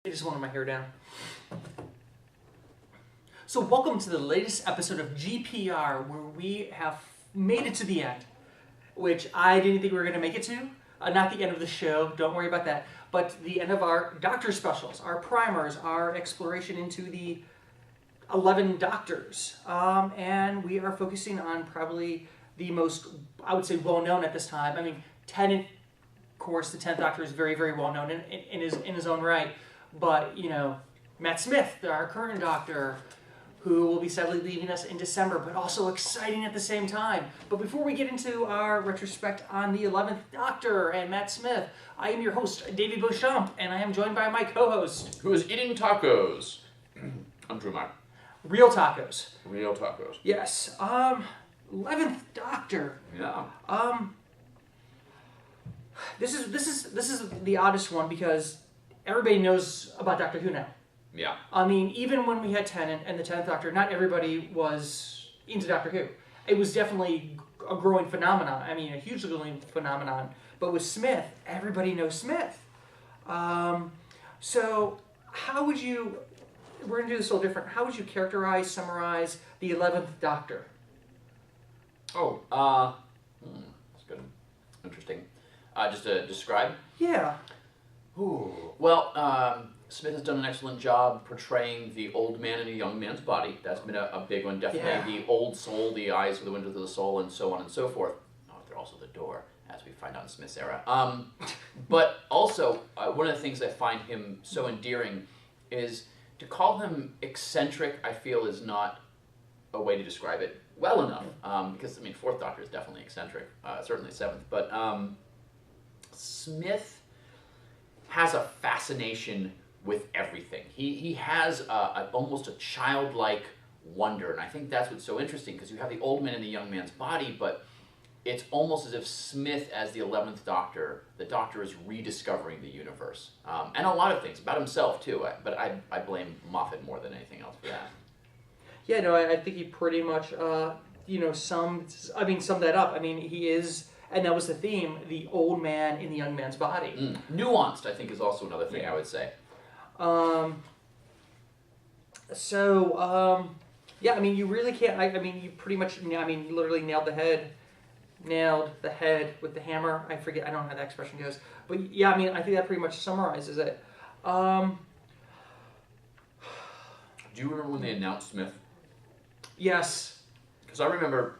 I just wanted my hair down. So welcome to the latest episode of GPR, where we have made it to the end, which I didn't think we were going to make it to. Not the end of the show, don't worry about that, but the end of our doctor specials, our primers, our exploration into the 11 doctors. And we are focusing on probably the most, I would say, well-known at this time. I mean, Tennant, of course, the 10th Doctor is very, very well-known in his own right. But, you know, Matt Smith, our current Doctor, who will be sadly leaving us in December, but also exciting at the same time. But before we get into our retrospect on the 11th Doctor and Matt Smith, I am your host, David Beauchamp, and I am joined by my co-host, who is eating tacos. I'm Drew Meyer. Real Tacos. Real tacos. Yes. 11th Doctor. Yeah. This is the oddest one because everybody knows about Doctor Who now. Yeah. I mean, even when we had Tennant and the 10th Doctor, not everybody was into Doctor Who. It was definitely a growing phenomenon. I mean, a hugely growing phenomenon. But with Smith, everybody knows Smith. So how would you... We're going to do this a little different. How would you characterize, summarize the 11th Doctor? Oh, that's good. Interesting. Just to describe? Yeah. Ooh. Well, Smith has done an excellent job portraying the old man in a young man's body. That's been a big one. Definitely the old soul, the eyes are the windows of the soul, and so on and so forth. Oh, they're also the door, as we find out in Smith's era. But also, one of the things I find him so endearing is to call him eccentric, I feel, is not a way to describe it well enough. Because, I mean, 4th Doctor is definitely eccentric, certainly 7th. But Smith has a fascination with everything. He has almost a childlike wonder, and I think that's what's so interesting, because you have the old man in the young man's body, but it's almost as if Smith, as the 11th Doctor, the Doctor is rediscovering the universe. And a lot of things, about himself too, but I blame Moffat more than anything else for that. Yeah, no, I think he pretty much, summed that up. I mean, he is... And that was the theme, the old man in the young man's body. Nuanced, I think, is also another thing I would say. Yeah, I mean, you really can't, you pretty much, literally nailed the head with the hammer. I forget, I don't know how that expression goes. But yeah, I mean, I think that pretty much summarizes it. Do you remember when they announced Smith? Yes. Because I remember...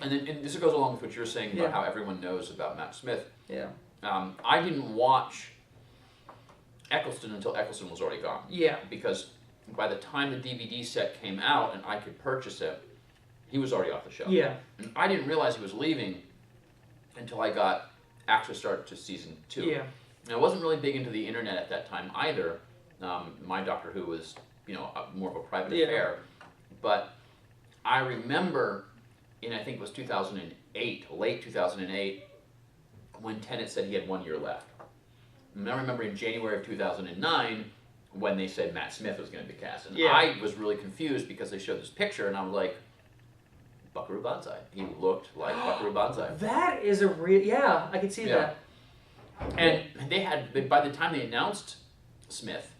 And this goes along with what you're saying about how everyone knows about Matt Smith. Yeah. I didn't watch Eccleston until Eccleston was already gone. Yeah. Because by the time the DVD set came out and I could purchase it, he was already off the show. Yeah. And I didn't realize he was leaving until I got Access Start to season 2. Yeah. And I wasn't really big into the internet at that time either. My Doctor Who was, more of a private affair. But I remember... I think it was 2008, late 2008, when Tennant said he had 1 year left. And I remember in January of 2009, when they said Matt Smith was going to be cast. And I was really confused because they showed this picture, and I was like, Buckaroo Banzai. He looked like Buckaroo Banzai. That is a real... Yeah, I could see that. And they had, by the time they announced Smith,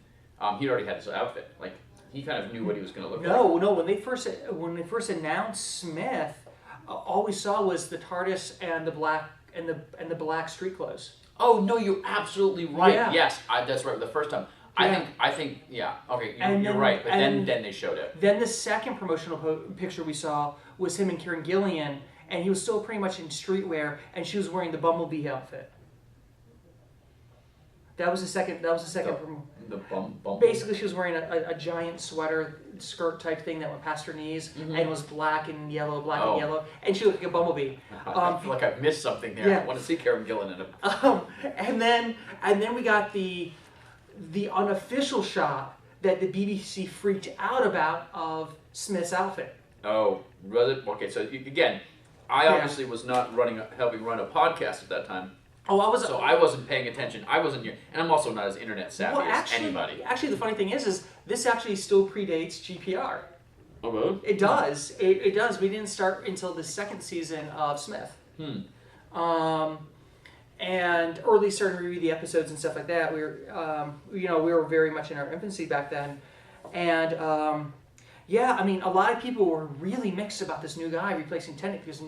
he'd already had his outfit. Like, he kind of knew what he was going to look like. No, when they first announced Smith... all we saw was the TARDIS and the black street clothes. Oh no, you're absolutely right. Yeah. Yes, that's right. The first time, I think, yeah. Okay, you're right. But then they showed it. Then the second promotional picture we saw was him and Karen Gillian, and he was still pretty much in streetwear, and she was wearing the Bumblebee outfit. That was the second. Basically, she was wearing a giant sweater, skirt type thing that went past her knees, and was black and yellow, and yellow, and she looked like a bumblebee. I feel like I've missed something there. I want to see Karen Gillan in it. And then we got the unofficial shot that the BBC freaked out about of Smith's outfit. Oh, was it? Okay, so again, I obviously was not helping run a podcast at that time. Oh, I wasn't paying attention. I wasn't here, and I'm also not as internet savvy as anybody. Actually, the funny thing is this actually still predates GPR. Oh, really? It does. It does. We didn't start until the second season of Smith. and early starting to review the episodes and stuff like that. We were, we were very much in our infancy back then, and yeah, I mean, a lot of people were really mixed about this new guy replacing Tennant because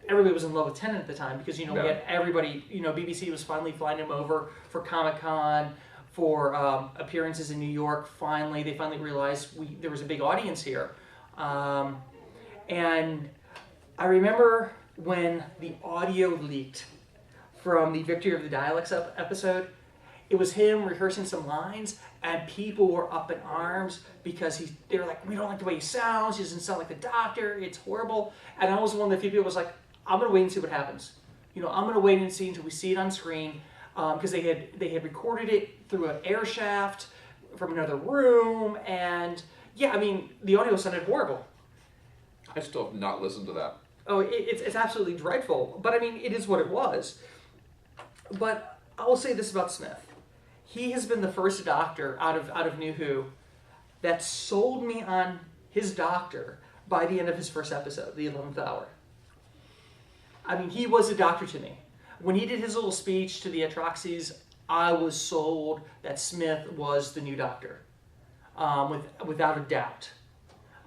everybody was in love with Tennant at the time because we had everybody, BBC was finally flying him over for Comic-Con, for appearances in New York. They finally realized there was a big audience here, and I remember when the audio leaked from the Victory of the Dialects episode. It was him rehearsing some lines, and people were up in arms because they were like, we don't like the way he sounds. He doesn't sound like the Doctor. It's horrible. And I was one of the few people who was like, I'm going to wait and see what happens. I'm going to wait and see until we see it on screen, because they had recorded it through an air shaft from another room, and yeah, I mean, the audio sounded horrible. I still have not listened to that. Oh, it's absolutely dreadful. But I mean, it is what it was. But I will say this about Smith. He has been the first Doctor out of New Who that sold me on his Doctor by the end of his first episode, the 11th Hour. I mean, he was a Doctor to me. When he did his little speech to the Atroxys, I was sold that Smith was the new Doctor, without a doubt.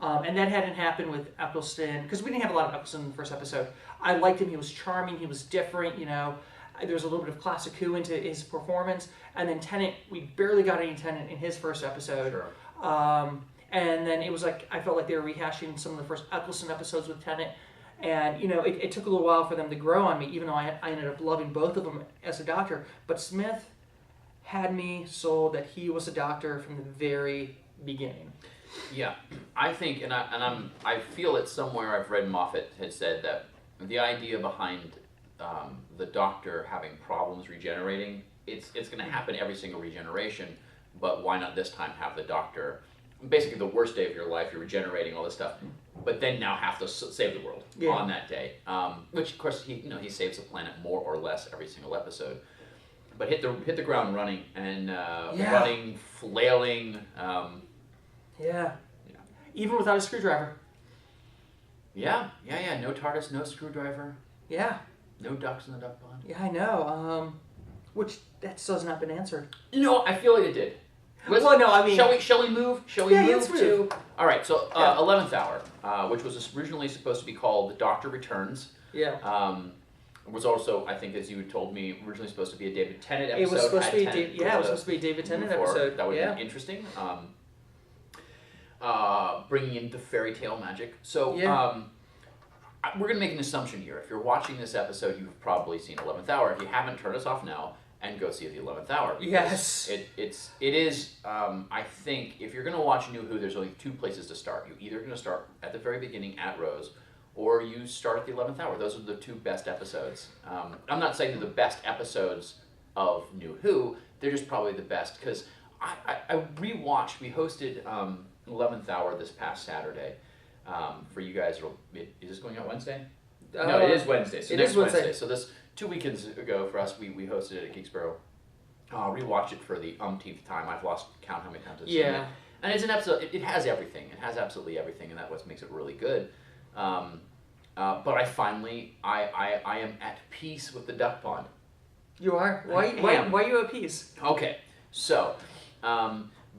And that hadn't happened with Eccleston, because we didn't have a lot of Eccleston in the first episode. I liked him. He was charming. He was different, There was a little bit of classic Who into his performance. And then Tennant, we barely got any Tennant in his first episode. Sure. And then it was like, I felt like they were rehashing some of the first Eccleston episodes with Tennant. And, it took a little while for them to grow on me, even though I ended up loving both of them as a Doctor. But Smith had me sold that he was a Doctor from the very beginning. Yeah, I think, I feel it somewhere. I've read Moffat had said that the idea behind the Doctor having problems regenerating, it's going to happen every single regeneration, but why not this time have the Doctor, basically the worst day of your life, you're regenerating all this stuff, but then now have to save the world on that day, which of course he saves the planet more or less every single episode, but hit the ground running and running, flailing. Yeah. Even without a screwdriver. Yeah. No TARDIS, no screwdriver. Yeah. No ducks in the duck pond. Yeah, I know. Which that still has not been answered. No, I feel like it did. Well, no, I mean, shall we move? Shall we move let's move to? All right. So 11th Hour, which was originally supposed to be called The Doctor Returns. Yeah. Was also, I think, as you told me, originally supposed to be a David Tennant episode. It was supposed to be it was supposed to be a David Tennant episode. That would have been interesting. Bringing in the fairy tale magic. So we're going to make an assumption here. If you're watching this episode, you've probably seen 11th Hour. If you haven't, turn us off now and go see the 11th Hour. Yes. It is, I think, if you're going to watch New Who, there's only two places to start. You're either going to start at the very beginning at Rose, or you start at the 11th Hour. Those are the two best episodes. I'm not saying they're the best episodes of New Who. They're just probably the best, because I rewatched, we hosted 11th Hour this past Saturday. For you guys, is this going out Wednesday? No, it is Wednesday. So next Wednesday. So this 2 weekends ago for us, we hosted it at Geeksboro. Rewatched it for the umpteenth time. I've lost count how many times I've seen it. And it's an episode. It has everything. It has absolutely everything, and that's what makes it really good. But I finally, I am at peace with the duck pond. You are? Why are you at peace? Okay, so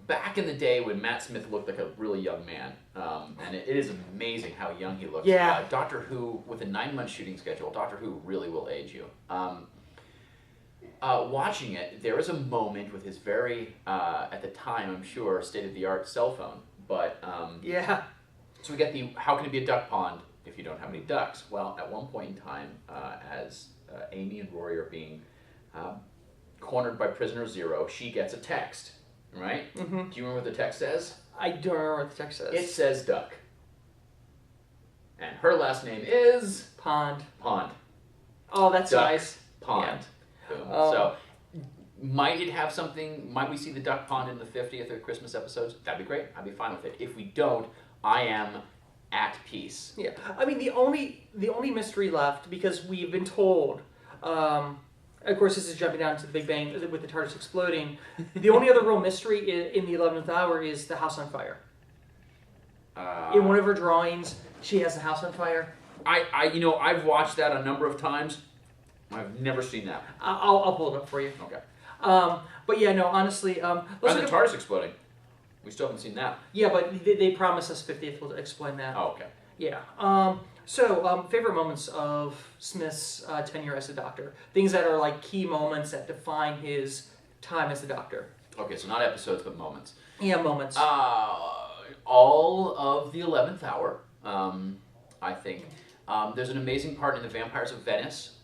back in the day when Matt Smith looked like a really young man, and it is amazing how young he looks. Yeah. Doctor Who, with a 9-month shooting schedule, Doctor Who really will age you. Watching it, there was a moment with his very, at the time, I'm sure, state-of-the-art cell phone. But so we get the, how can it be a duck pond if you don't have any ducks? Well, at one point in time, as Amy and Rory are being cornered by Prisoner Zero, she gets a text, right? Mm-hmm. Do you remember what the text says? I don't remember what the text says. It says duck. And her last name is? Pond. Pond. Oh, that's duck, nice. Pond. Yeah. Boom. So, might it have something, might we see the duck pond in the 50th or Christmas episodes? That'd be great. I'd be fine with it. If we don't, I am at peace. Yeah. I mean, the only mystery left, because we've been told, of course this is jumping down to the Big Bang with the TARDIS exploding, the only other real mystery in the 11th Hour is the house on fire. In one of her drawings, she has the house on fire. I've watched that a number of times. I've never seen that. I'll pull it up for you. Okay. But yeah, no, honestly, let's And look the at- TARDIS exploding. We still haven't seen that. Yeah, but they promised us 50th. We'll explain that. Oh, okay. Yeah. So, favorite moments of Smith's tenure as a Doctor. Things that are like key moments that define his time as the Doctor. Okay, so not episodes, but moments. Yeah, moments. All of the 11th hour, I think. There's an amazing part in The Vampires of Venice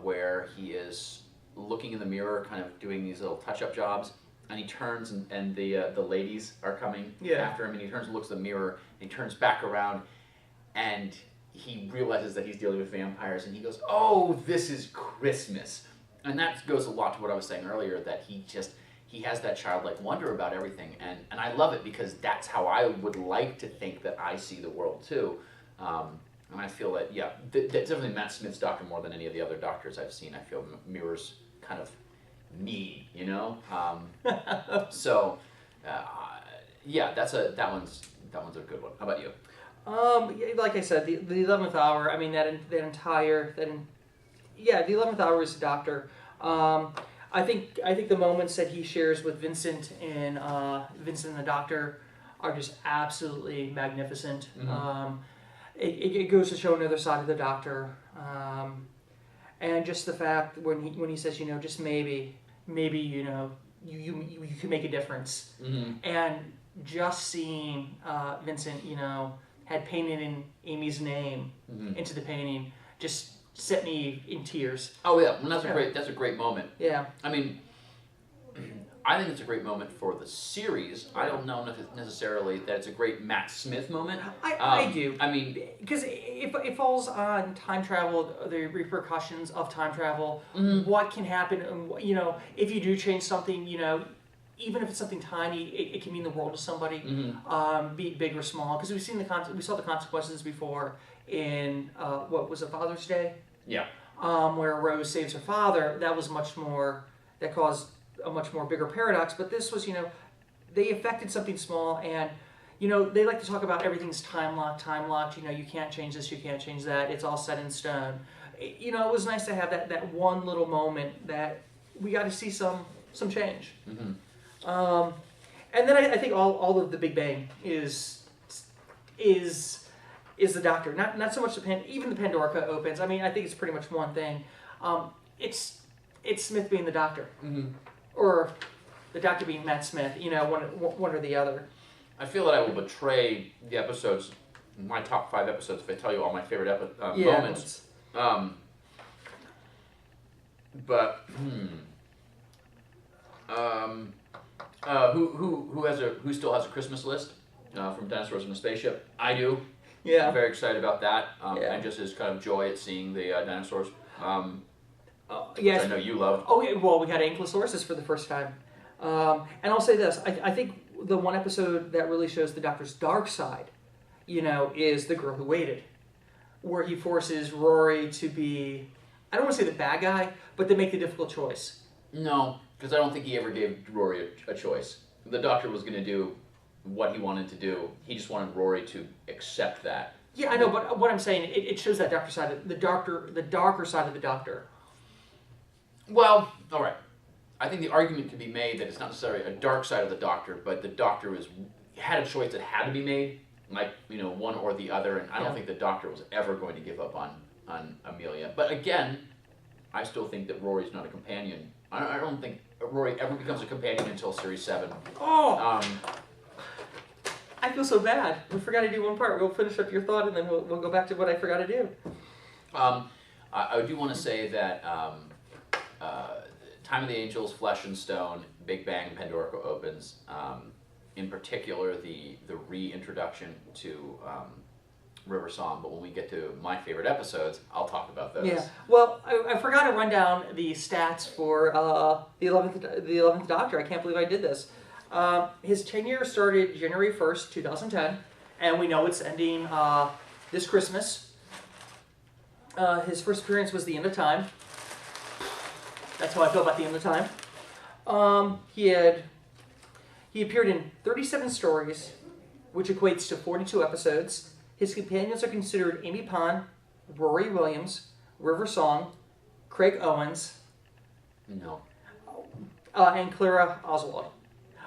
where he is looking in the mirror, kind of doing these little touch-up jobs, and he turns and the ladies are coming after him, and he turns and looks in the mirror, and he turns back around, and he realizes that he's dealing with vampires, and he goes, "Oh, this is Christmas." And that goes a lot to what I was saying earlier, that he has that childlike wonder about everything, and I love it because that's how I would like to think that I see the world too. And I feel that, that's definitely Matt Smith's Doctor more than any of the other Doctors I've seen. I feel mirrors kind of me, you know? So, that one's a good one. How about you? Like I said, the 11th hour. I mean, the 11th hour is the Doctor. I think the moments that he shares with Vincent and the Doctor are just absolutely magnificent. Mm-hmm. It goes to show another side of the Doctor, and just the fact when he says, just maybe you can make a difference, Mm-hmm. and just seeing Vincent had painted in Amy's name into the painting just set me in tears. Oh yeah, well, that's a great moment. Yeah. I mean, I think it's a great moment for the series. I don't know necessarily that it's a great Matt Smith moment. I do. I mean, because it falls on time travel, the repercussions of time travel, Mm-hmm. what can happen, and if you do change something, even if it's something tiny, it can mean the world to somebody, be it big or small. Because we saw the consequences before in what was it, Father's Day? yeah. Where Rose saves her father. That caused a much more bigger paradox. But this was, they affected something small, and they like to talk about everything's time locked. You can't change this, you can't change that. It's all set in stone. It was nice to have that one little moment that we got to see some change. Mm-hmm. And then I think all of the Big Bang is the Doctor. Not so much even the Pandora opens. I mean, I think it's pretty much one thing. It's Smith being the Doctor, or the Doctor being Matt Smith. One or the other. I feel that I will betray the episodes, my top 5 episodes, if I tell you all my favorite moments. Who still has a Christmas list from Dinosaurs in a Spaceship? I do. Yeah. I'm very excited about that, Yeah. and just his kind of joy at seeing the dinosaurs. Yes. Which I know you love. Oh yeah. Well, we got Ankylosaurus for the first time, and I'll say this: I think the one episode that really shows the Doctor's dark side, is The Girl Who Waited, where he forces Rory to be, I don't want to say the bad guy, but to make the difficult choice. No, because I don't think he ever gave Rory a choice. The Doctor was going to do what he wanted to do. He just wanted Rory to accept that. Yeah, I know, but what I'm saying, it shows that darker side, the darker side of the Doctor. Well, all right. I think the argument can be made that it's not necessarily a dark side of the Doctor, but the Doctor had a choice that had to be made, like one or the other, and I don't think the Doctor was ever going to give up on Amelia. But again, I still think that Rory's not a companion. I don't think Rory ever becomes a companion until Series 7. Oh! I feel so bad. We forgot to do one part. We'll finish up your thought, and then we'll go back to what I forgot to do. I do want to say that Time of the Angels, Flesh and Stone, Big Bang, Pandora opens. In particular, the reintroduction to River Song. But when we get to my favorite episodes, I'll talk about those. Yeah. Well, I forgot to run down the stats for the 11th Doctor. I can't believe I did this. His tenure started January 1st, 2010, and we know it's ending this Christmas. His first appearance was The End of Time. That's how I feel about The End of Time. He appeared in 37 stories, which equates to 42 episodes. His companions are considered Amy Pond, Rory Williams, River Song, Craig Owens, No. and Clara Oswald.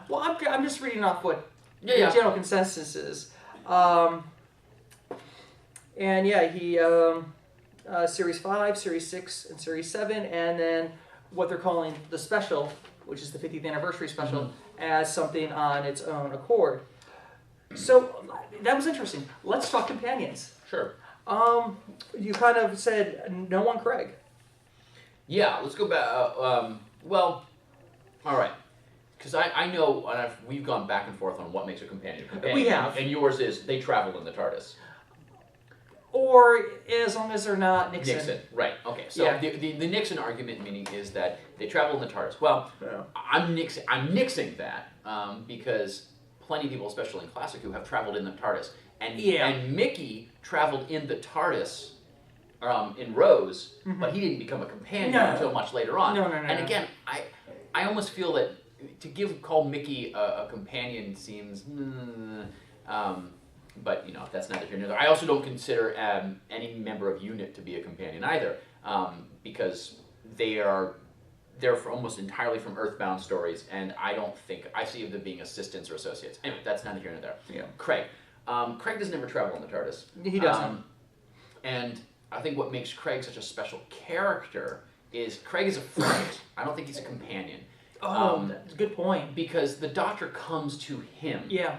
Well, I'm just reading off what the general consensus is. And yeah, he Series 5, Series 6, and Series 7, and then what they're calling the special, which is the 50th anniversary special, as something on its own accord. So that was interesting. Let's talk companions. Sure. You kind of said no on Craig. Yeah, let's go back. Well, all right. Because I know we've gone back and forth on what makes a companion. We have. And yours is they travel in the TARDIS. Or as long as they're not Nixon. Right. Okay. So Yeah. the Nixon argument meaning is that they travel in the TARDIS. Well, I'm nixing that because plenty of people, especially in classic, who have traveled in the TARDIS, and Mickey traveled in the TARDIS in Rose, but he didn't become a companion until much later on. No. And again, I almost feel that to call Mickey a companion seems. But that's neither here nor there. I also don't consider any member of UNIT to be a companion either, because they're almost entirely from Earthbound stories, and I don't think I see them being assistants or associates. Anyway, that's neither here nor there. Yeah. Craig doesn't ever travel in the TARDIS. He doesn't. And I think what makes Craig such a special character is Craig is a friend. I don't think he's a companion. That's a good point. Because the Doctor comes to him. Yeah.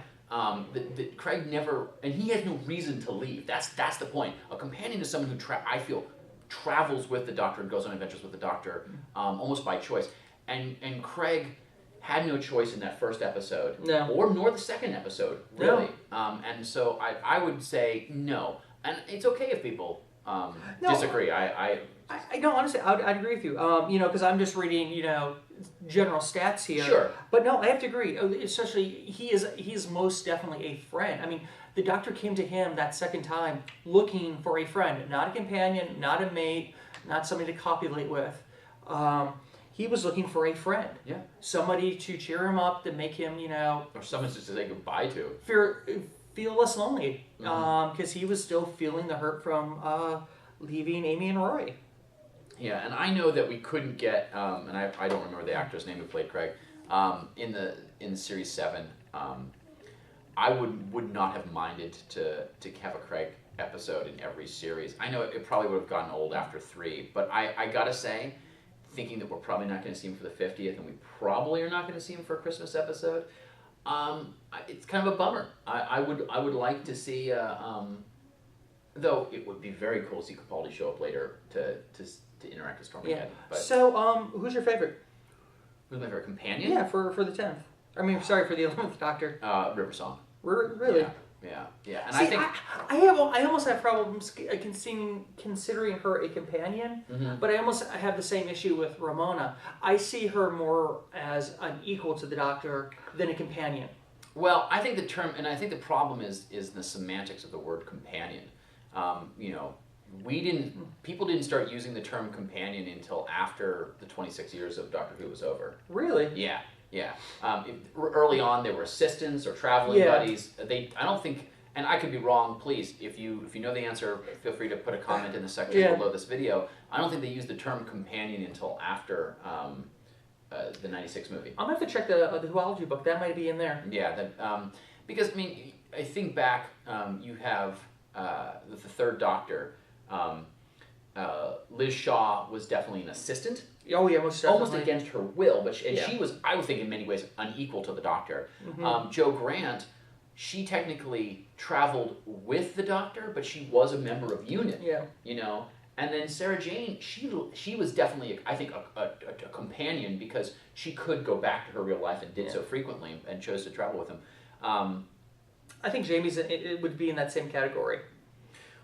Craig never, and he has no reason to leave. That's the point. A companion is someone who I feel travels with the Doctor and goes on adventures with the Doctor, almost by choice. And Craig had no choice in that first episode, nor the second episode, really. No. And so I would say no. And it's okay if people disagree. I no, honestly, I'd agree with you. Because I'm just reading, general stats here. Sure. But no, I have to agree. Especially, he is most definitely a friend. I mean, the Doctor came to him that second time looking for a friend, not a companion, not a mate, not somebody to copulate with. He was looking for a friend. Yeah. Somebody to cheer him up, to make him, or someone just to say goodbye to. Feel less lonely. Because he was still feeling the hurt from leaving Amy and Roy. Yeah, and I know that we couldn't get, and I don't remember the actor's name who played Craig, in Series 7. I would not have minded to have a Craig episode in every series. I know it probably would have gotten old after 3, but I gotta say, thinking that we're probably not going to see him for the 50th, and we probably are not going to see him for a Christmas episode, it's kind of a bummer. I would like to see, though it would be very cool to see Capaldi show up later to interact with Stormy Head. But so, who's your favorite? Who's my favorite companion? Yeah, for the 10th. I mean, sorry, for the 11th Doctor. River Song. Really? Yeah. And See, I think I almost have problems considering her a companion, but I almost have the same issue with Ramona. I see her more as an equal to the Doctor than a companion. Well, I think the term, and I think the problem is the semantics of the word companion. People didn't start using the term companion until after the 26 years of Doctor Who was over. Really? Yeah. Early on, they were assistants or traveling buddies. I don't think, and I could be wrong. Please, if you know the answer, feel free to put a comment in the section below this video. I don't think they used the term companion until after the '96 movie. I'm gonna have to check the Whoology book. That might be in there. Yeah, because I mean, I think back. You have the third Doctor. Liz Shaw was definitely an assistant. Oh yeah, most definitely. Almost against her will, but she was, I would think, in many ways unequal to the Doctor. Jo Grant, she technically traveled with the Doctor, but she was a member of UNIT. Yeah. And then Sarah Jane, she was definitely, I think, a companion because she could go back to her real life and did so frequently and chose to travel with him. I think Jamie's it would be in that same category.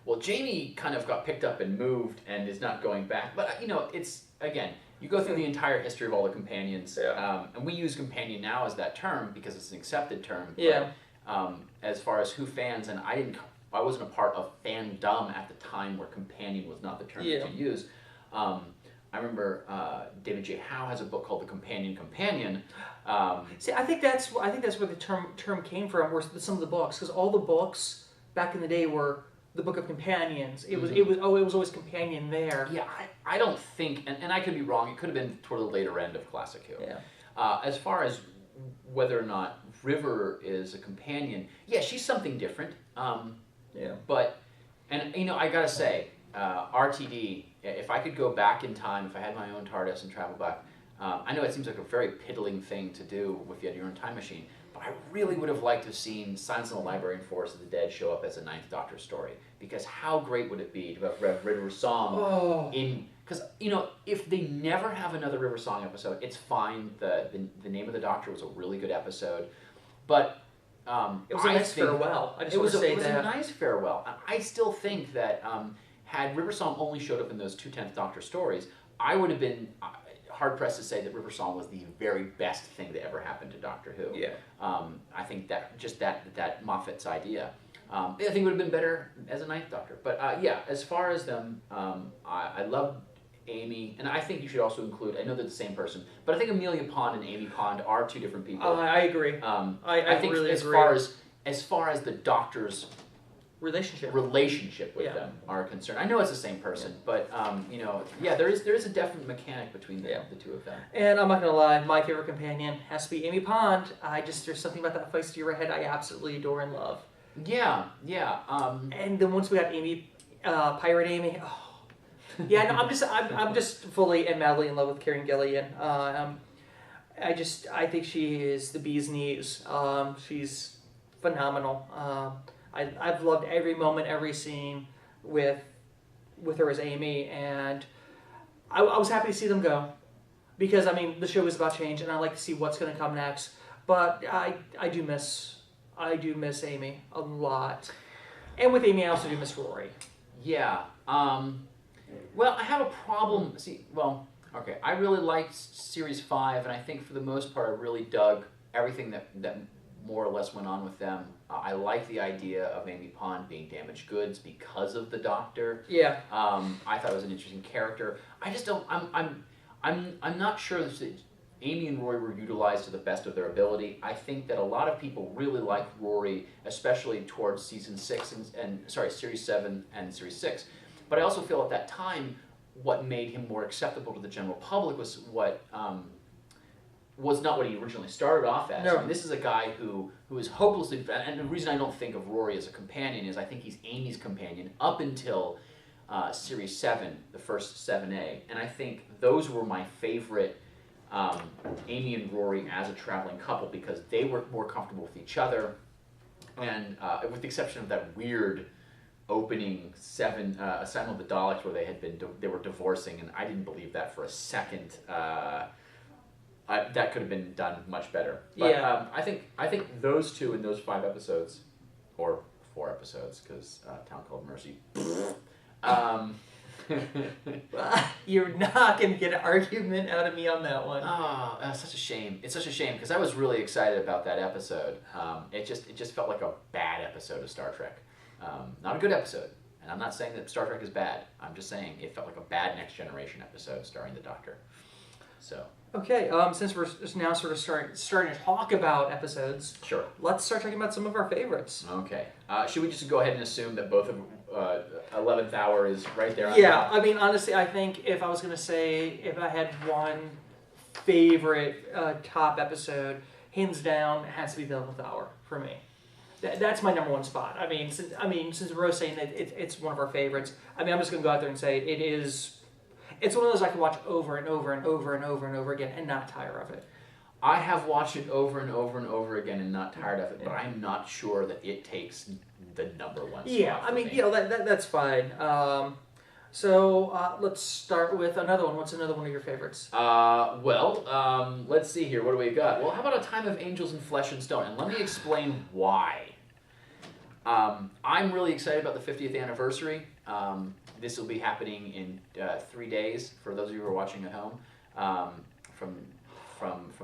Well, Jamie kind of got picked up and moved and is not going back. But, it's, again, you go through the entire history of all the companions. And we use companion now as that term because it's an accepted term. Yeah. But, as far as Who fans, and I wasn't a part of fandom at the time where companion was not the term to use. I remember David J. Howe has a book called The Companion Companion. See, I think that's where the term came from. Were some of the books, because all the books back in the day were the Book of Companions. It was Mhm. it was always companion there. Yeah, I don't think, and I could be wrong, it could have been toward the later end of Classic Who. Yeah. As far as whether or not River is a companion, yeah, she's something different. Yeah. But, and you know, I gotta say, RTD, if I could go back in time, if I had my own TARDIS and travel back, I know it seems like a very piddling thing to do if you had your own time machine, but I really would have liked to have seen Silence in the Library and Forest of the Dead show up as a Ninth Doctor story. Because how great would it be to have Rev River Song in... Because, you know, if they never have another River Song episode, it's fine. The Name of the Doctor was a really good episode. But... it was a nice farewell. I just want to say that. It was a nice farewell. I still think that had River Song only showed up in those two 10th Doctor stories, I would have been hard-pressed to say that River Song was the very best thing that ever happened to Doctor Who. Yeah. I think that just that Moffat's idea. I think it would have been better as a Ninth Doctor. But yeah, as far as them, I love Amy, and I think you should also include, I know they're the same person, but I think Amelia Pond and Amy Pond are two different people. I agree. I think really as agree. As far as the Doctor's relationship with them are concerned, I know it's the same person, but you know, yeah, there is a definite mechanic between the two of them. And I'm not gonna lie, my favorite companion has to be Amy Pond. There's something about that feisty redhead I absolutely adore and love. Yeah. And then once we got Amy, Pirate Amy. Oh. Yeah, no, I'm just fully and madly in love with Karen Gillian. I think she is the bee's knees. She's phenomenal. I've loved every moment, every scene with her as Amy, and I was happy to see them go, because I mean the show is about change, and I like to see what's going to come next. But I do miss Amy a lot, and with Amy I also do miss Rory. Yeah. Well, I have a problem. Okay, I really liked Series 5, and I think for the most part I really dug everything that more or less went on with them. I like the idea of Amy Pond being damaged goods because of the Doctor. Yeah. I thought it was an interesting character. I just don't. I'm not sure that Amy and Rory were utilized to the best of their ability. I think that a lot of people really like Rory, especially towards Series 7 and Series 6. But I also feel at that time, what made him more acceptable to the general public was not what he originally started off as. No. I mean, this is a guy who is hopelessly, and the reason I don't think of Rory as a companion is I think he's Amy's companion up until Series 7, the first 7A, and I think those were my favorite Amy and Rory as a traveling couple because they were more comfortable with each other, and with the exception of that weird opening Assignment of the Daleks where they were divorcing, and I didn't believe that for a second. That could have been done much better. But, yeah. I think those two in those 5 episodes, or 4 episodes, because Town Called Mercy. You're not going to get an argument out of me on that one. Oh, such a shame. It's such a shame because I was really excited about that episode. It just felt like a bad episode of Star Trek. Not a good episode. And I'm not saying that Star Trek is bad. I'm just saying it felt like a bad Next Generation episode starring the Doctor. So. Okay, since we're now sort of starting to talk about episodes, sure, let's start talking about some of our favorites. Okay. Should we just go ahead and assume that both of 11th Hour is right there on top? I mean, honestly, I think if I was going to say if I had one favorite top episode, hands down, it has to be the 11th Hour for me. That's my number one spot. I mean, since Rose saying that it's one of our favorites, I mean, I'm just going to go out there and say it is. It's one of those I can watch over and over and over and over and over again and not tire of it. I have watched it over and over and over again and not tired of it, but I'm not sure that it takes the number one spot. Yeah, I mean, that's fine. So let's start with another one. What's another one of your favorites? Let's see here. What do we got? Well, how about A Time of Angels in Flesh and Stone? And let me explain why. I'm really excited about the 50th anniversary. This will be happening in 3 days for those of you who are watching at home from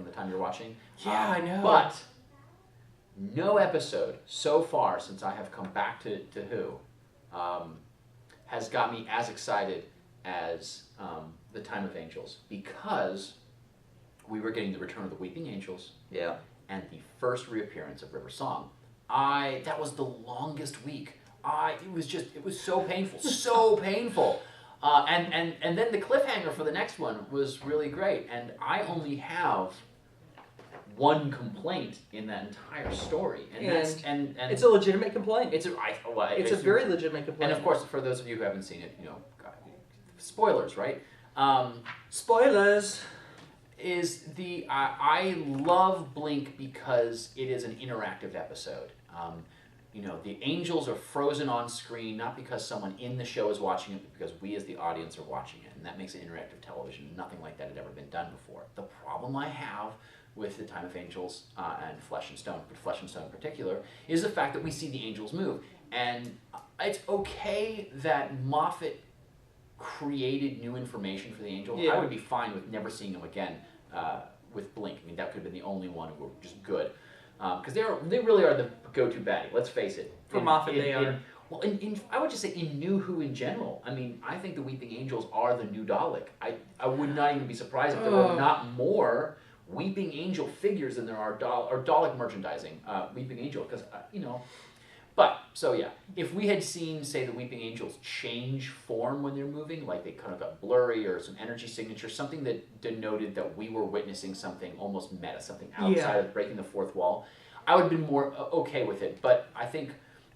the time you're watching. Yeah, I know. But no episode so far since I have come back to Who has got me as excited as The Time of Angels, because we were getting the return of the Weeping Angels, yeah, and the first reappearance of River Song. That was the longest week it was so painful, so painful. And then the cliffhanger for the next one was really great. And I only have one complaint in that entire story, and it's a legitimate complaint. It's a very legitimate complaint. And of course, for those of you who haven't seen it, spoilers, right? Spoilers. I love Blink because it is an interactive episode. The angels are frozen on screen, not because someone in the show is watching it, but because we as the audience are watching it, and that makes it interactive television. Nothing like that had ever been done before. The problem I have with The Time of Angels and Flesh and Stone, but Flesh and Stone in particular, is the fact that we see the angels move. And it's okay that Moffat created new information for the angels. Yeah. I would be fine with never seeing them again with Blink. I mean, that could have been the only one who were just good. Because they really are the go-to baddie, let's face it. For Moffat, they are. Well, I would just say in New Who in general. I mean, I think the Weeping Angels are the new Dalek. I would not even be surprised if there were not more Weeping Angel figures than there are Dalek merchandising. Weeping Angel, because, But, so yeah, if we had seen, say, the Weeping Angels change form when they're moving, like they kind of got blurry or some energy signature, something that denoted that we were witnessing something almost meta, something outside of breaking the fourth wall, I would have been more okay with it. But I think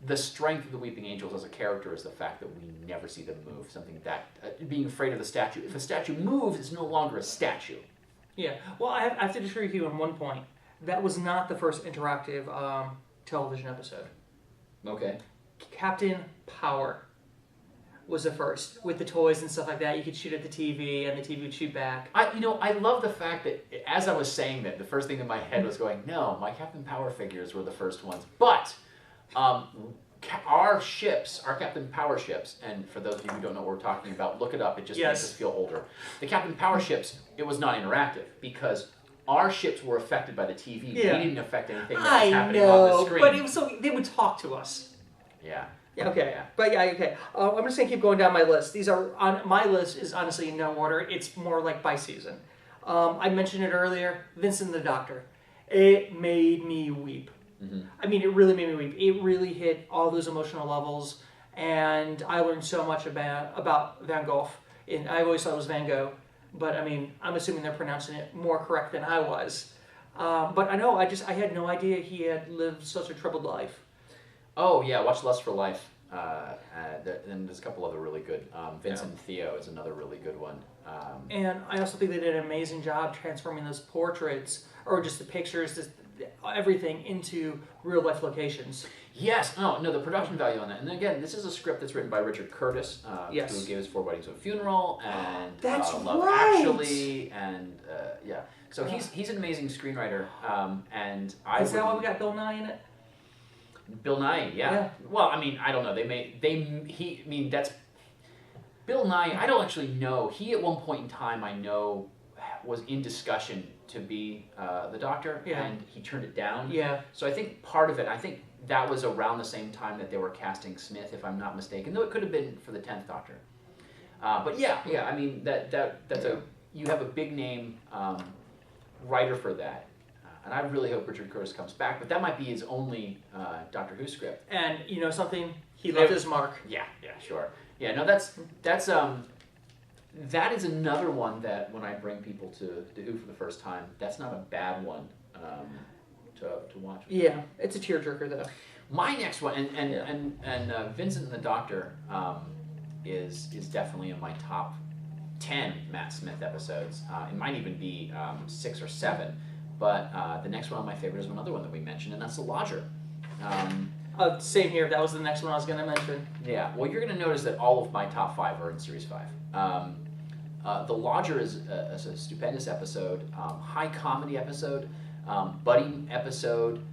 the strength of the Weeping Angels as a character is the fact that we never see them move, something that, being afraid of the statue. If a statue moves, it's no longer a statue. Yeah, well, I have to disagree with you on one point. That was not the first interactive television episode. Okay. Captain Power was the first, with the toys and stuff like that. You could shoot at the TV, and the TV would shoot back. I love the fact that, as I was saying that, the first thing in my head was going, no, my Captain Power figures were the first ones. But our ships, our Captain Power ships, and for those of you who don't know what we're talking about, look it up. It just makes us feel older. The Captain Power ships, it was not interactive because our ships were affected by the TV. Yeah. We didn't affect anything that was happening on the screen. But they would talk to us. Yeah. Yeah, okay. Yeah. But yeah, okay. I'm just going to keep going down my list. These are on my list is honestly in no order. It's more like by season. I mentioned it earlier, Vincent the Doctor. It made me weep. Mm-hmm. I mean, it really made me weep. It really hit all those emotional levels, and I learned so much about Van Gogh. I always thought it was Van Gogh, but I mean, I'm assuming they're pronouncing it more correct than I was. But I know, I had no idea he had lived such a troubled life. Oh yeah, watch Lust for Life. And there's a couple other really good. Vincent and Theo is another really good one. And I also think they did an amazing job transforming those portraits, or just the pictures, everything into real life locations. Yes, no, the production value on that. And again, this is a script that's written by Richard Curtis, who gave us 4 Weddings and a Funeral, and Love Actually, and yeah. So he's an amazing screenwriter, and Is that why we got Bill Nye in it? Bill Nye, yeah. Well, I mean, I don't know. That's Bill Nye. I don't actually know. He at one point in time, I know, was in discussion to be the Doctor, and he turned it down. Yeah. So I think part of it, that was around the same time that they were casting Smith, if I'm not mistaken. Though it could have been for the 10th Doctor. But yeah. I mean, you have a big name writer for that. And I really hope Richard Curtis comes back, but that might be his only Doctor Who script. And you know something? He left his mark. Yeah, sure. Yeah, no, that is another one that when I bring people to Who for the first time, that's not a bad one to watch. Yeah, it's a tearjerker though. My next one, and Vincent and the Doctor is definitely in my top 10 Matt Smith episodes. It might even be 6 or 7. But the next one on my favorite is another one that we mentioned, and that's The Lodger. Same here. That was the next one I was going to mention. Yeah. Well, you're going to notice that all of my top 5 are in Series 5. The Lodger is a stupendous episode, high comedy episode, buddy episode.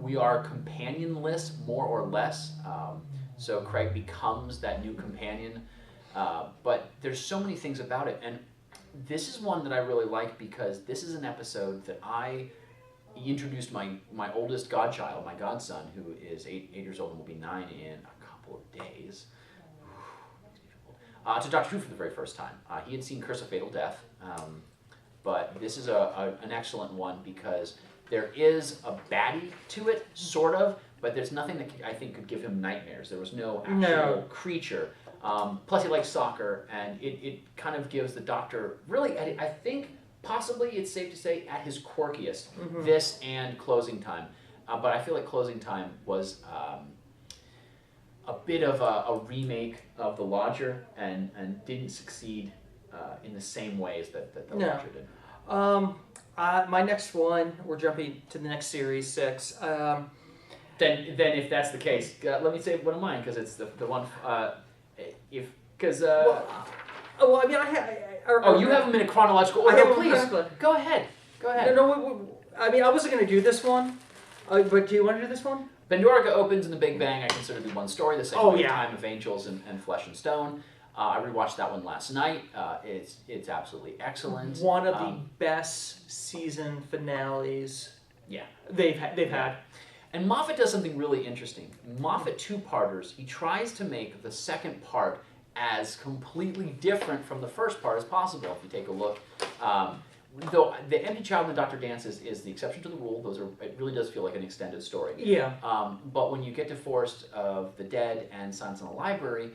We are companionless, more or less. So Craig becomes that new companion. But there's so many things about it. And this is one that I really like because this is an episode that I introduced my oldest godchild, my godson, who is 8 years old and will be 9 in a couple of days, to Doctor Who for the very first time. He had seen Curse of Fatal Death, but this is an excellent one because there is a baddie to it, sort of, but there's nothing that I think could give him nightmares. There was no actual No. creature. Plus, he likes soccer, and it kind of gives the Doctor, really, I think, possibly it's safe to say, at his quirkiest, this and Closing Time. But I feel like Closing Time was a bit of a remake of The Lodger and didn't succeed in the same ways that The Lodger did. My next one, we're jumping to the next series, 6. Then if that's the case, let me say one of mine, because it's the one, Well, I mean, you have them in a chronological order. I have them Please, chronological. go ahead. I mean, I wasn't going to do this one, but do you want to do this one? Pandorica opens in the Big Bang. I consider to be one story, the same way Time of Angels and Flesh and Stone. I rewatched that one last night. It's absolutely excellent. One of the best season finales they've had. And Moffat does something really interesting. Moffat two-parters, he tries to make the second part as completely different from the first part as possible. If you take a look, though The Empty Child and the Doctor Dances is the exception to the rule. It really does feel like an extended story. Yeah. But when you get to Forest of the Dead and Silence in the Library,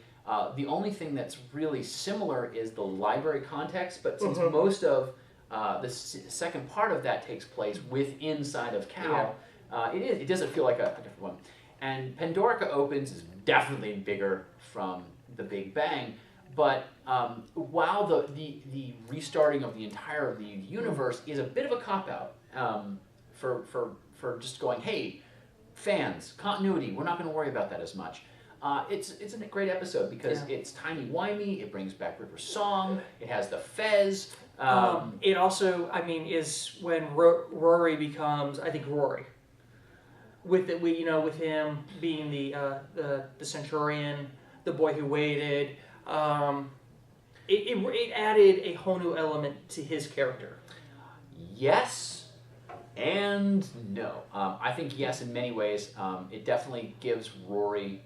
the only thing that's really similar is the library context. But since most of the second part of that takes place inside of Cal, it doesn't feel like a different one. And Pandorica Opens is definitely bigger from the Big Bang, but while the restarting of the entire of the universe is a bit of a cop-out for just going, hey, fans, continuity, we're not going to worry about that as much. It's a great episode because it's timey-wimey, it brings back River's song, it has the Fez. It also, I mean, is when Rory becomes, I think, Rory. With him being the Centurion, the boy who waited, it added a whole new element to his character. Yes and no. I think yes in many ways. It definitely gives Rory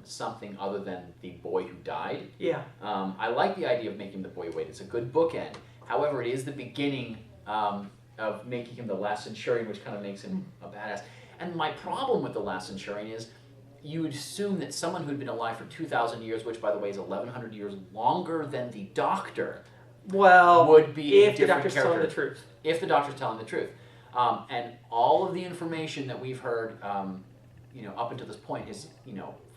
something other than the boy who died. Yeah. I like the idea of making the boy wait. It's a good bookend. However, it is the beginning of making him the last Centurion, which kind of makes him a badass. And my problem with the last Centurion is you would assume that someone who'd been alive for 2,000 years, which by the way is 1,100 years longer than the Doctor, would be a different character. If the Doctor's telling the truth. If the Doctor's telling the truth. And all of the information that we've heard up until this point is,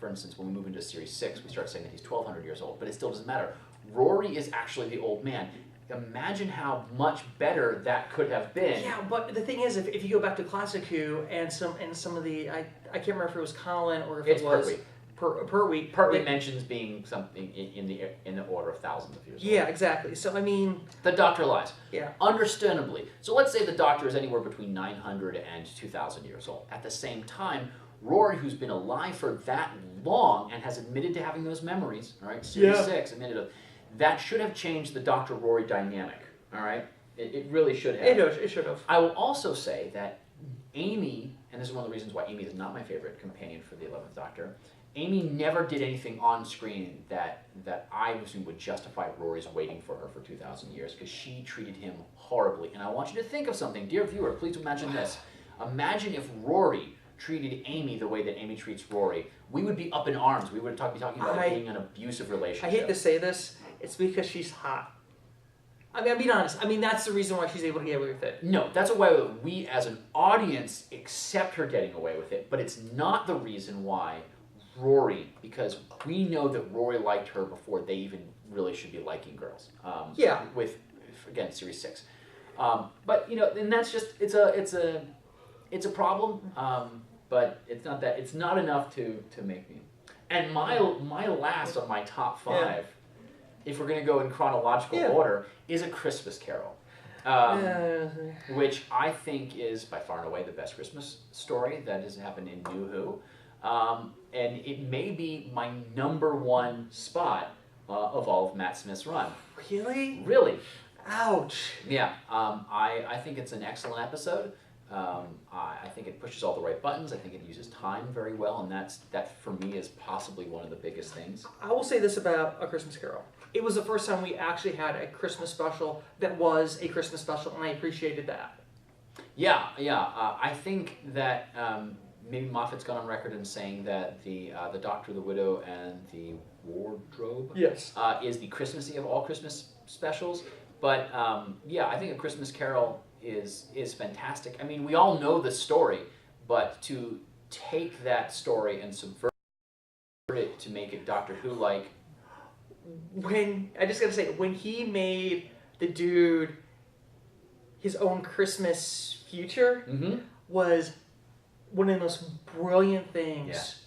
for instance, when we move into Series 6, we start saying that he's 1,200 years old, but it still doesn't matter. Rory is actually the old man. Imagine how much better that could have been. Yeah, but the thing is, if you go back to Classic Who and some of the, I can't remember if it was Colin or if it was Pertwee. Pertwee mentions being something in the order of thousands of years old. Yeah, exactly. So I mean, the Doctor lies. Yeah. Understandably. So let's say the Doctor is anywhere between 900 and 2,000 years old. At the same time, Rory, who's been alive for that long and has admitted to having those memories, all right, Series 6 admitted of. That should have changed the Doctor-Rory dynamic, all right? It really should have. It should have. I will also say that Amy, and this is one of the reasons why Amy is not my favorite companion for the 11th Doctor, Amy never did anything on screen that I assume would justify Rory's waiting for her for 2,000 years, because she treated him horribly. And I want you to think of something. Dear viewer, please imagine this. Imagine if Rory treated Amy the way that Amy treats Rory. We would be up in arms. We would be talking about it being an abusive relationship. I hate to say this. It's because she's hot. I mean, I'm being honest. I mean, that's the reason why she's able to get away with it. No, that's a way that we as an audience accept her getting away with it, but it's not the reason why Rory, because we know that Rory liked her before they even really should be liking girls. With, again, Series 6. But, and that's just, it's a problem, but it's not enough to make me. And my last on my top 5, if we're going to go in chronological order, is A Christmas Carol, which I think is by far and away the best Christmas story that has happened in New Who. And it may be my #1 spot of all of Matt Smith's run. Really? Really. Ouch. Yeah. I think it's an excellent episode. I think it pushes all the right buttons. I think it uses time very well, and that for me is possibly one of the biggest things. I will say this about A Christmas Carol. It was the first time we actually had a Christmas special that was a Christmas special, and I appreciated that. Yeah. I think that maybe Moffat's gone on record in saying that the Doctor, the Widow, and the Wardrobe Yes. is the Christmassy of all Christmas specials. But yeah, I think A Christmas Carol is fantastic. I mean, we all know the story, but to take that story and subvert it to make it Doctor Who-like. When I just gotta say, when he made the dude his own Christmas future was one of the most brilliant things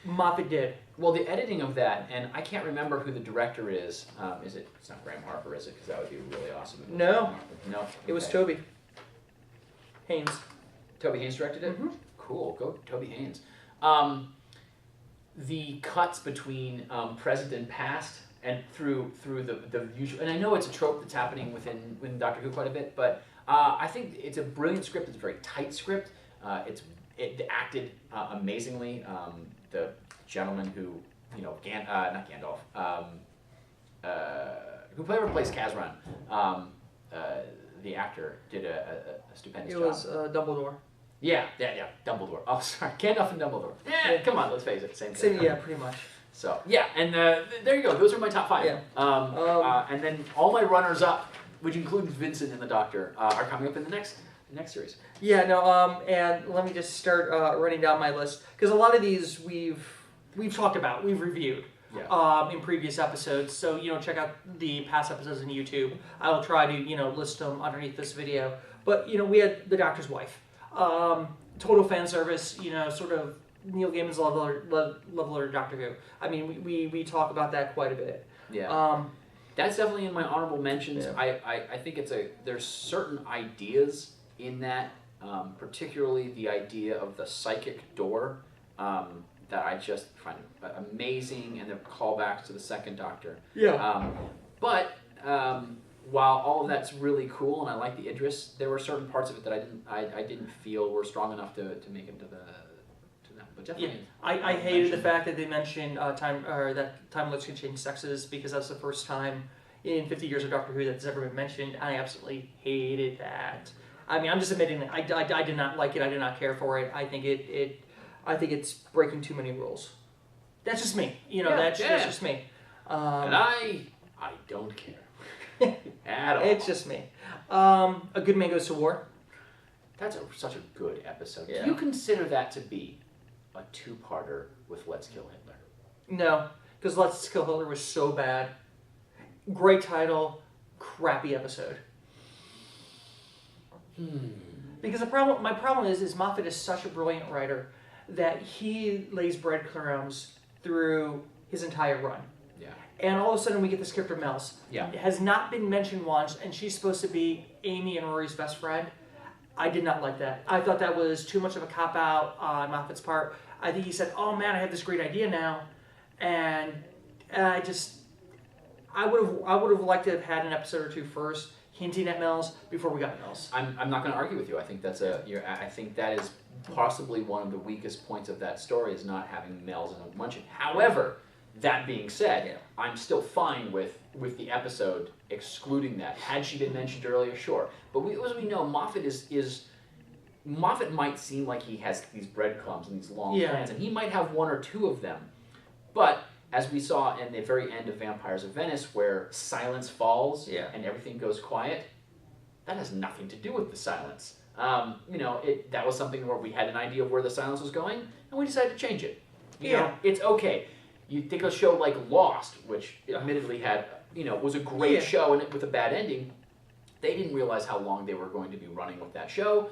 Moffat did. Well, the editing of that, and I can't remember who the director is. It's not Graham Harper, is it? Because that would be really awesome. No. No. It was Okay. Toby Haynes. Toby Haynes directed it? Mm-hmm. Cool. Go Toby Haynes. The cuts between present and past and through the usual, and I know it's a trope that's happening within Doctor Who quite a bit, but I think it's a brilliant script. It's a very tight script. It acted amazingly. The gentleman who, not Gandalf, who replaced Kazran, the actor, did a stupendous job. It was Dumbledore. Yeah, Dumbledore. Oh, sorry, Gandalf and Dumbledore. Come on, let's face it, same thing. Yeah, pretty much. So yeah, and there you go. Those are my top 5. Yeah. And then all my runners up, which includes Vincent and the Doctor, are coming up in the next series. Yeah, no, and let me just start running down my list, because a lot of these we've talked about, we've reviewed in previous episodes, so, check out the past episodes on YouTube. I will try to, list them underneath this video. But, we had The Doctor's Wife. Total fan service, sort of Neil Gaiman's leveler Doctor Who. I mean, we talk about that quite a bit. Yeah. That's definitely in my honorable mentions. Yeah. I think there's certain ideas in that, particularly the idea of the psychic door, that I just find amazing, and the callbacks to the second Doctor. Yeah. But while all of that's really cool, and I like the Idris, there were certain parts of it that I didn't feel were strong enough to make it to that. But definitely, I hated the fact that they mentioned that Time Lords can change sexes, because that's the first time in 50 years of Doctor Who that's ever been mentioned. I absolutely hated that. I mean, I'm just admitting that I did not like it. I did not care for it. I think it's breaking too many rules. That's just me. That's just me. And I don't care at all. It's just me. A Good Man Goes to War. That's such a good episode. Yeah. Do you consider that to be a two-parter with Let's Kill Hitler? No, because Let's Kill Hitler was so bad. Great title, crappy episode. Because my problem is Moffat is such a brilliant writer that he lays breadcrumbs through his entire run. Yeah. And all of a sudden we get this character Mels. Yeah. It has not been mentioned once, and she's supposed to be Amy and Rory's best friend. I did not like that. I thought that was too much of a cop-out on Moffat's part. I think he said, oh man, I have this great idea now. And I would have liked to have had an episode or two first, hinting at Mels before we got Mels. I'm not going to argue with you. I think I think that is possibly one of the weakest points of that story, is not having Mels in a mention. However, that being said, I'm still fine with the episode excluding that. Had she been mentioned earlier, sure. But as we know, Moffat might seem like he has these breadcrumbs and these long plans, and he might have one or two of them. But as we saw in the very end of Vampires of Venice, where silence falls and everything goes quiet, that has nothing to do with the silence. That was something where we had an idea of where the silence was going, and we decided to change it. You know, it's okay. You think a show like Lost, which admittedly had, was a great show and with a bad ending, they didn't realize how long they were going to be running with that show.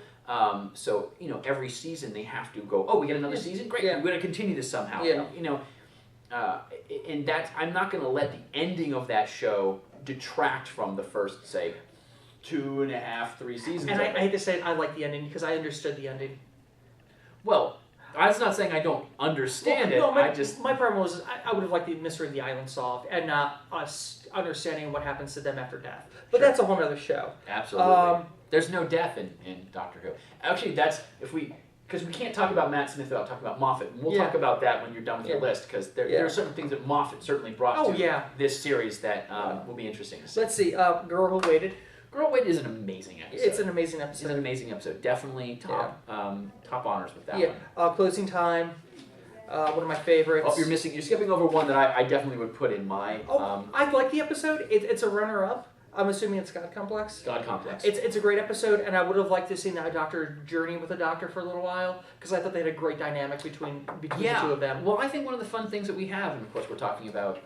So, every season they have to go, oh, we get another season? Great, we're going to continue this somehow. Yeah. And that's, I'm not going to let the ending of that show detract from the first, say, 2.5, 3 seasons. And I hate to say it, I like the ending because I understood the ending. Well, that's not saying I don't understand it. My problem was I would have liked the mystery of the island solved, and not us understanding what happens to them after death. But that's a whole other show. Absolutely. There's no death in Doctor Who. Actually, because we can't talk about Matt Smith without talking about Moffat. And we'll talk about that when you're done with your list, because there are certain things that Moffat certainly brought to this series that will be interesting to see. Let's see. Girl Who Waited. Girl Wait is an amazing episode. It's an amazing It's episode. an amazing episode. Definitely top honors with that Yeah. one. Closing Time. One of my favorites. Oh, you're skipping over one that I definitely would put in my I like the episode. It's a runner-up. I'm assuming it's God Complex. God Complex. It's a great episode, and I would have liked to see that doctor journey with a doctor for a little while, because I thought they had a great dynamic between the two of them. Well, I think one of the fun things that we have, and of course we're talking about,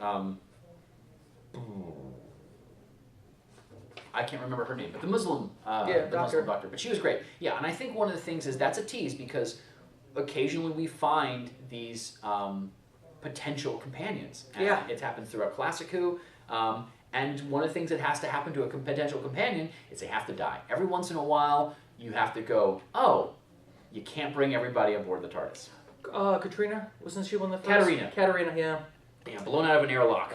I can't remember her name, but the Muslim doctor. But she was great. Yeah, and I think one of the things is that's a tease, because occasionally we find these potential companions. And it happens throughout Classic Who. And one of the things that has to happen to a potential companion is they have to die. Every once in a while, you have to go, oh, you can't bring everybody aboard the TARDIS. Katrina? Wasn't she one of the first? Katarina, yeah. Yeah, blown out of an airlock.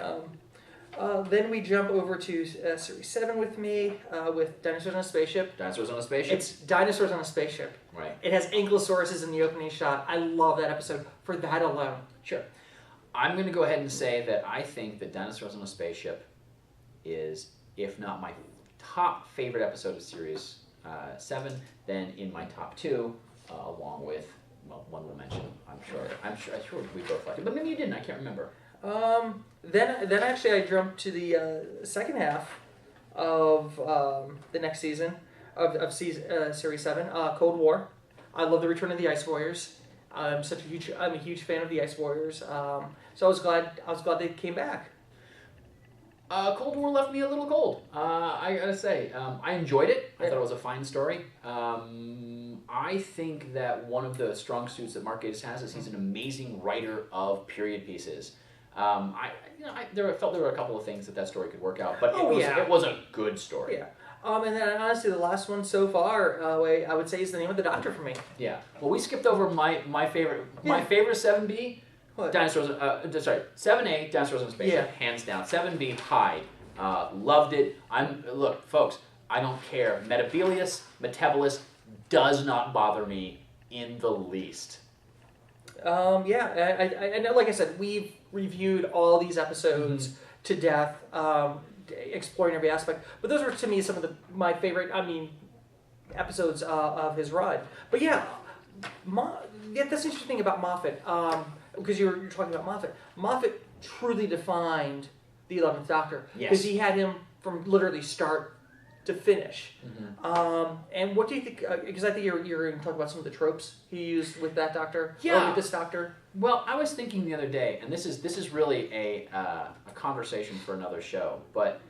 Then we jump over to Series 7 with me, with Dinosaurs on a Spaceship. Dinosaurs on a Spaceship? It's Dinosaurs on a Spaceship. Right. It has Ankylosauruses in the opening shot. I love that episode for that alone. Sure. I'm going to go ahead and say that I think that Dinosaurs on a Spaceship is, if not my top favorite episode of Series 7, then in my top 2, along with, well, one we'll mention, I'm sure we both liked it, but maybe you didn't, I can't remember. Then actually I jumped to the second half of the next season of Series 7, Cold War. I love the return of the Ice Warriors. I'm a huge fan of the Ice Warriors. So I was glad they came back. Cold War left me a little cold. I gotta say, I enjoyed it. I thought it was a fine story. I think that one of the strong suits that Mark Gatiss has is he's an amazing writer of period pieces. I felt there were a couple of things that story could work out, but it was a good story. Yeah. And then honestly, the last one so far, I would say is The Name of the Doctor for me. Yeah. Well, we skipped over my favorite 7B. What? 7A, Dinosaurs on a Spaceship, hands down. 7B, Hyde. Loved it. Look, folks, I don't care. Metebolus does not bother me in the least. I know, like I said, we've reviewed all these episodes to death, exploring every aspect. But those were, to me, some of my favorite, episodes of his run. But that's the interesting thing about Moffat, because you're talking about Moffat. Moffat truly defined the 11th Doctor, because he had him from literally start to finish. And what do you think? Because I think you're going to talk about some of the tropes he used with that Doctor, or with this Doctor. Well, I was thinking the other day, and this is really a conversation for another show, but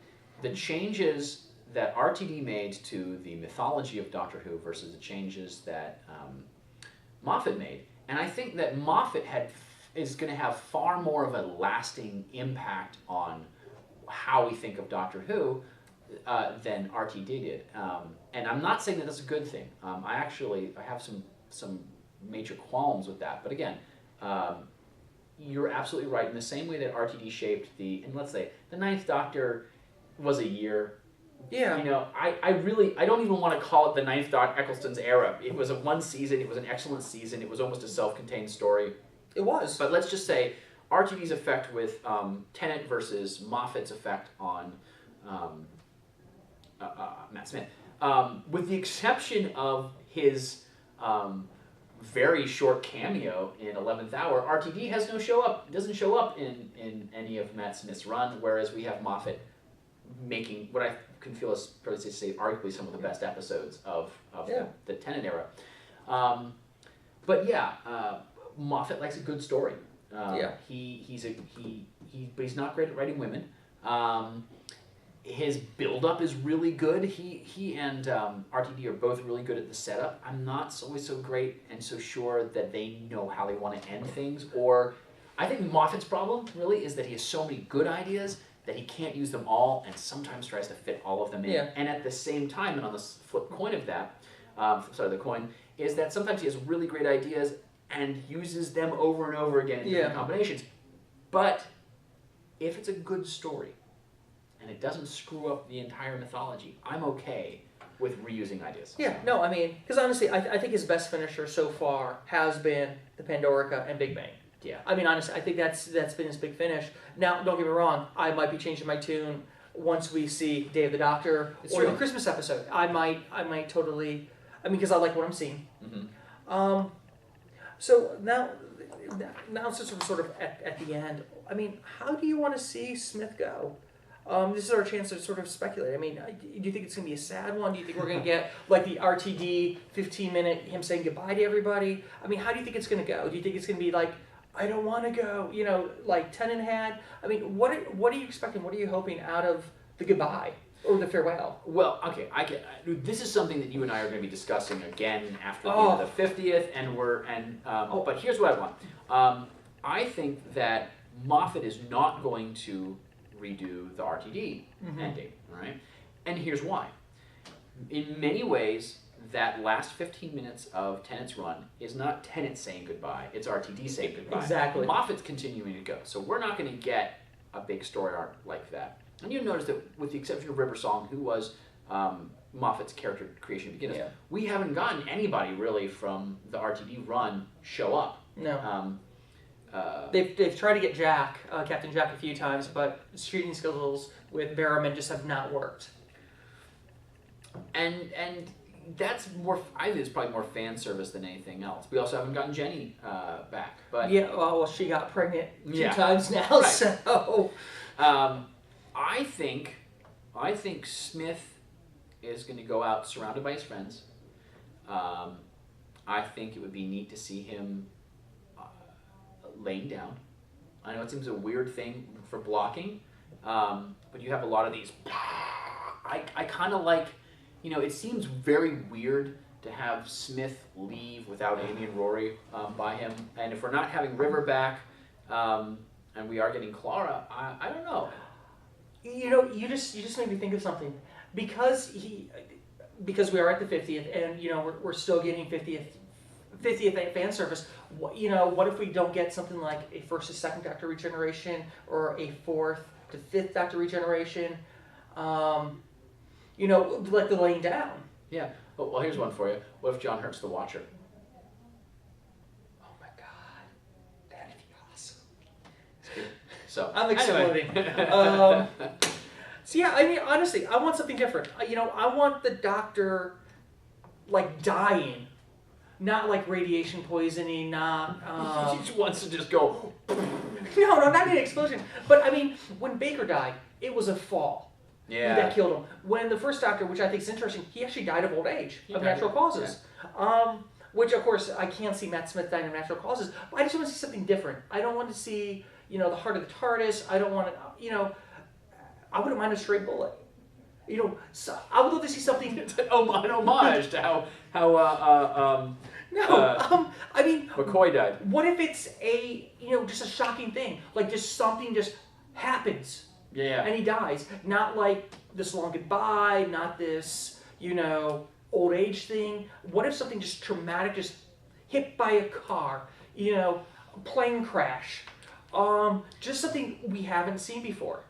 the changes that RTD made to the mythology of Doctor Who versus the changes that Moffat made, and I think that Moffat is going to have far more of a lasting impact on how we think of Doctor Who than RTD did. And I'm not saying that that's a good thing. I have some major qualms with that. But again, you're absolutely right. In the same way that RTD shaped and let's say, the Ninth Doctor was a year. Yeah. I don't even want to call it the Ninth Doctor Eccleston's era. It was one season. It was an excellent season. It was almost a self-contained story. It was. But let's just say RTD's effect with Tennant versus Moffat's effect on Matt Smith, with the exception of his very short cameo in 11th Hour, RTD has no show up. It doesn't show up in any of Matt Smith's run, whereas we have Moffat making what I can feel is probably safe to say arguably some of the best episodes of the Tennant era. But Moffat likes a good story. But he's not great at writing women. His build-up is really good. He and RTD are both really good at the setup. I'm not always so great and so sure that they know how they want to end things. Or I think Moffat's problem really is that he has so many good ideas that he can't use them all, and sometimes tries to fit all of them in. Yeah. And at the same time, and on the flip coin of that, the coin, is that sometimes he has really great ideas and uses them over and over again in different combinations. But if it's a good story, and it doesn't screw up the entire mythology, I'm okay with reusing ideas. Yeah, no, because honestly, I think his best finisher so far has been the Pandorica and Big Bang. Yeah. Honestly, I think that's been his big finish. Now, don't get me wrong, I might be changing my tune once we see Day of the Doctor It's or true. the Christmas episode. I might totally. I mean, because I like what I'm seeing. Mm-hmm. So now since we're sort of at the end, I mean, how do you want to see Smith go? This is our chance to sort of speculate. I mean, do you think it's going to be a sad one? Do you think we're going to get like the RTD 15-minute him saying goodbye to everybody? I mean, how do you think it's going to go? Do you think it's going to be like, I don't want to go, like Tennant had? I mean, what are you expecting? What are you hoping out of the goodbye or the farewell? Well, okay, this is something that you and I are going to be discussing again after the end of the 50th, but here's what I want. I think that Moffat is not going to redo the RTD ending, all right? And here's why. In many ways, that last 15 minutes of Tennant's run is not Tennant saying goodbye, it's RTD saying goodbye. Exactly. Moffat's continuing to go, so we're not going to get a big story arc like that. And you notice that with the exception of River Song, who was Moffat's character creation beginners, we haven't gotten anybody really from the RTD run show up. No. They've tried to get Jack, Captain Jack, a few times, but shooting skills with Barrowman just have not worked. And that's more. I think it's probably more fan service than anything else. We also haven't gotten Jenny back, but well, she got pregnant two Yeah. times now, Right. so. I think Smith is going to go out surrounded by his friends. I think it would be neat to see him laying down. I know it seems a weird thing for blocking, but you have a lot of these. I kind of like, it seems very weird to have Smith leave without Amy and Rory by him, and if we're not having River back, and we are getting Clara, I don't know. You just made me think of something because we are at the 50th, and we're still getting 50th fan service. What if we don't get something like a first to second Doctor regeneration or a fourth to fifth Doctor regeneration? Like the laying down. Yeah. Well, here's one for you. What if John Hurt's the Watcher? Oh my God, that'd be awesome. So I'm exploding. Anyway. So yeah, I mean, honestly, I want something different. I want the Doctor like dying. Not like radiation poisoning, not... He just wants to just go... No, not an explosion. But, I mean, when Baker died, it was a fall that killed him. When the first Doctor, which I think is interesting, he actually died of old age, of natural causes. Yeah. Which, of course, I can't see Matt Smith dying of natural causes, but I just want to see something different. I don't want to see, the heart of the TARDIS. I don't want to, I wouldn't mind a stray bullet. So I would love to see something... It's an homage to how I mean... McCoy died. What if it's just a shocking thing? Like, just something just happens. Yeah. And he dies. Not like this long goodbye, not this, old age thing. What if something just traumatic, just hit by a car, plane crash, just something we haven't seen before?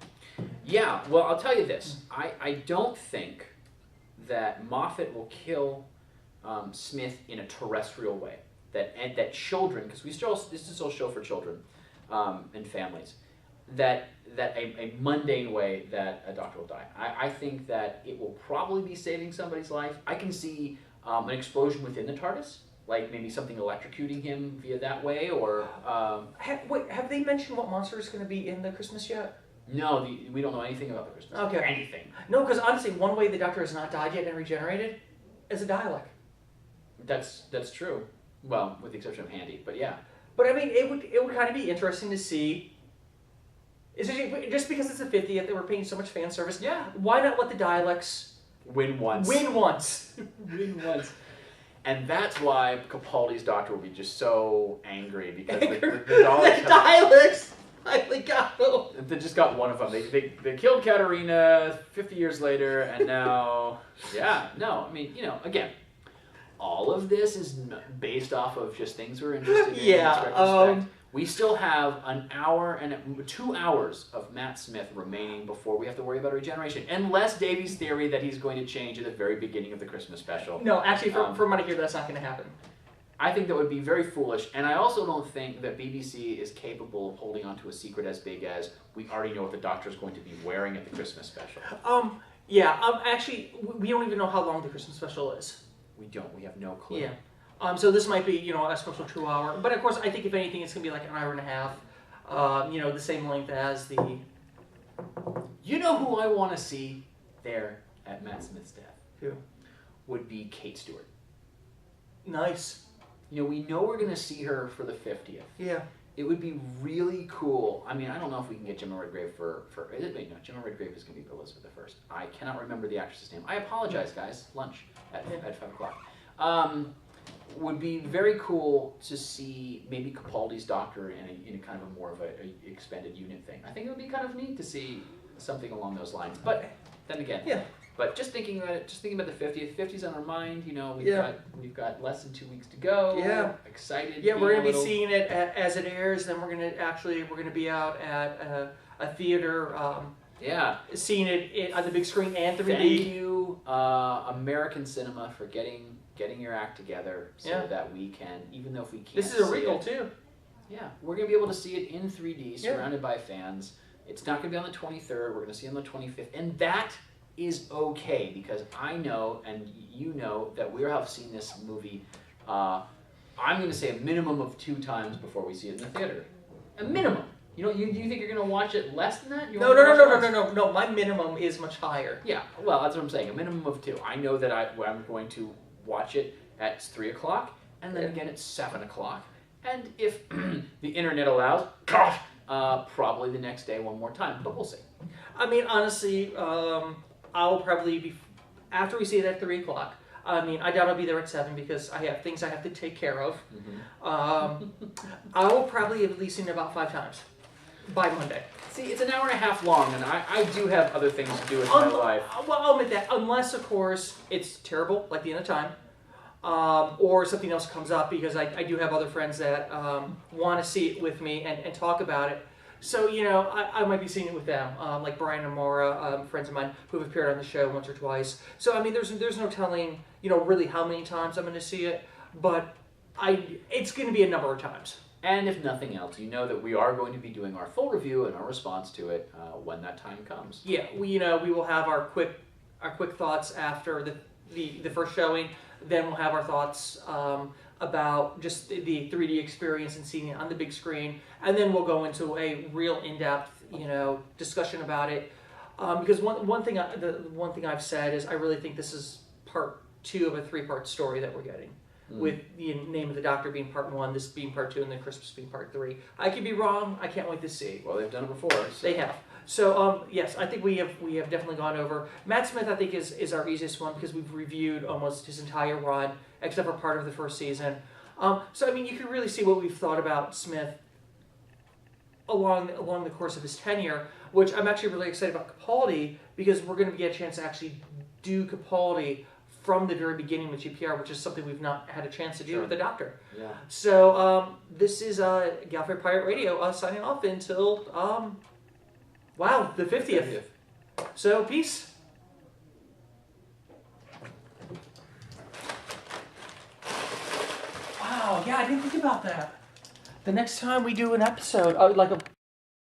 Yeah, well, I'll tell you this. I don't think that Moffat will kill Smith in a terrestrial way. That children, because this is still a show for children and families, that a mundane way that a Doctor will die. I think that it will probably be saving somebody's life. I can see an explosion within the TARDIS, like maybe something electrocuting him via that way, or... Have they mentioned what monster is going to be in the Christmas yet? No, we don't know anything about the Christmas. Okay. Anything. No, because honestly, one way the Doctor has not died yet and regenerated is a Dalek. That's true. Well, with the exception of Handy, but yeah. But I mean, it would kind of be interesting to see. Especially just because it's the 50th, they were paying so much fan service. Yeah. Why not let the Daleks win once? Win once. Win once. And that's why Capaldi's Doctor will be just so angry because the Daleks finally got them. They just got one of them. They killed Katarina 50 years later, and now I mean, again, all of this is based off of just things we're interested in. Yeah. We still have an hour and 2 hours of Matt Smith remaining before we have to worry about regeneration, unless Davy's theory that he's going to change at the very beginning of the Christmas special. No, actually, from what I hear, that's not going to happen. I think that would be very foolish, and I also don't think that BBC is capable of holding on to a secret as big as we already know what the Doctor's going to be wearing at the Christmas special. Yeah. Actually, we don't even know how long the Christmas special is. We don't. We have no clue. Yeah. So this might be, a special 2 hour. But of course, I think if anything, it's gonna be like an hour and a half. The same length as the. You know who I want to see there at Matt Smith's death? Who? Would be Kate Stewart. Nice. We know we're going to see her for the 50th. Yeah. It would be really cool. I mean, I don't know if we can get Gemma Redgrave for wait, no, Gemma Redgrave is going to be Elizabeth I. I cannot remember the actress's name. I apologize, guys. Lunch at 5 o'clock. Would be very cool to see maybe Capaldi's Doctor in a kind of a more of a expanded unit thing. I think it would be kind of neat to see something along those lines. But then again, But just thinking about it, just thinking about the 50th. 50's on our mind. We've got less than 2 weeks to go. Yeah. Excited. Yeah, we're gonna be seeing it as it airs. Then we're gonna be out at a theater. Seeing it on the big screen and 3D. Thank you, American cinema, for getting your act together so that we can, even though if we can't. This is a regal too. Yeah, we're gonna be able to see it in 3D, surrounded by fans. It's not gonna be on the 23rd. We're gonna see it on the 25th, and that is okay, because I know and you know that we have seen this movie. I'm going to say a minimum of 2 times before we see it in the theater. A minimum. You think you're going to watch it less than that? No. My minimum is much higher. Yeah. Well, that's what I'm saying. A minimum of 2. I know that I'm going to watch it at 3 o'clock, and then again at 7 o'clock, and if the internet allows, probably the next day one more time. But we'll see. I mean, honestly. I'll probably be, after we see it at 3 o'clock, I doubt I'll be there at 7 because I have things I have to take care of. I will probably have at least seen it about 5 times by Monday. See, it's an hour and a half long, and I do have other things to do in my life. Well, I'll admit that, unless, of course, it's terrible, like the end of time, or something else comes up, because I do have other friends that want to see it with me and talk about it. So, I might be seeing it with them, like Brian and Maura, friends of mine who have appeared on the show once or twice. So, there's no telling, really how many times I'm going to see it, but it's going to be a number of times. And if nothing else, you know that we are going to be doing our full review and our response to it when that time comes. Yeah, we will have our quick thoughts after the first showing. Then we'll have our thoughts about just the 3D experience and seeing it on the big screen, and then we'll go into a real in-depth, discussion about it. Because one thing I've said is I really think this is part 2 of a 3-part story that we're getting, with the Name of the Doctor being part 1, this being part 2, and then Christmas being part 3. I could be wrong. I can't wait to see. Well, they've done it before. So. They have. So yes, I think we have definitely gone over. Matt Smith, I think, is our easiest one because we've reviewed almost his entire run, except for part of the first season. So you can really see what we've thought about Smith along the course of his tenure, which I'm actually really excited about Capaldi, because we're going to get a chance to actually do Capaldi from the very beginning with GPR, which is something we've not had a chance to do with the Doctor. Yeah. So this is Gallifrey Pirate Radio signing off until the 50th. So peace. Wow, yeah, I didn't think about that. The next time we do an episode, like a